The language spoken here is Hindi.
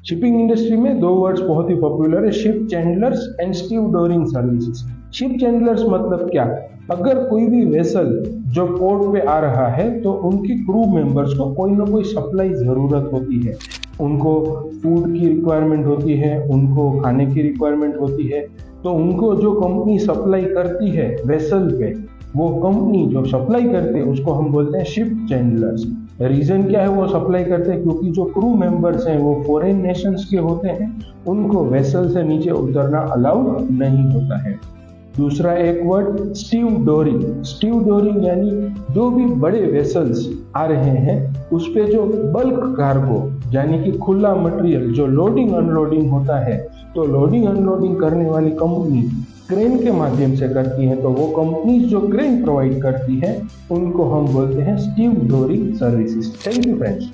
शिपिंग इंडस्ट्री में दो वर्ड्स बहुत ही पॉपुलर है, ship chandlers and stevedoring services. Ship chandlers मतलब क्या? अगर कोई भी वेसल जो पोर्ट पे आ रहा है तो उनकी क्रू मेंबर्स को कोई ना कोई सप्लाई जरूरत होती है। उनको फूड की रिक्वायरमेंट होती है, उनको खाने की रिक्वायरमेंट होती है, तो उनको जो कंपनी सप्लाई करती है वेसल पे, वो कंपनी जो सप्लाई करते हैं उसको हम बोलते हैं शिप चैंडलर्स। रीजन क्या है वो सप्लाई करते हैं? क्योंकि जो क्रू मेंबर्स हैं वो फॉरेन नेशंस के होते हैं, उनको वेसल से नीचे उतरना अलाउड नहीं होता है। दूसरा एक वर्ड स्टीव डोरिंग। स्टीव डोरिंग यानी जो भी बड़े वेसल्स आ रहे हैं उस पे जो बल्क कार्गो यानी कि खुला मटेरियल जो लोडिंग अनलोडिंग होता है, तो लोडिंग अनलोडिंग करने वाली कंपनी क्रेन के माध्यम से करती है, तो वो कंपनी जो क्रेन प्रोवाइड करती है उनको हम बोलते हैं Steve डोरिंग services. Thank you friends.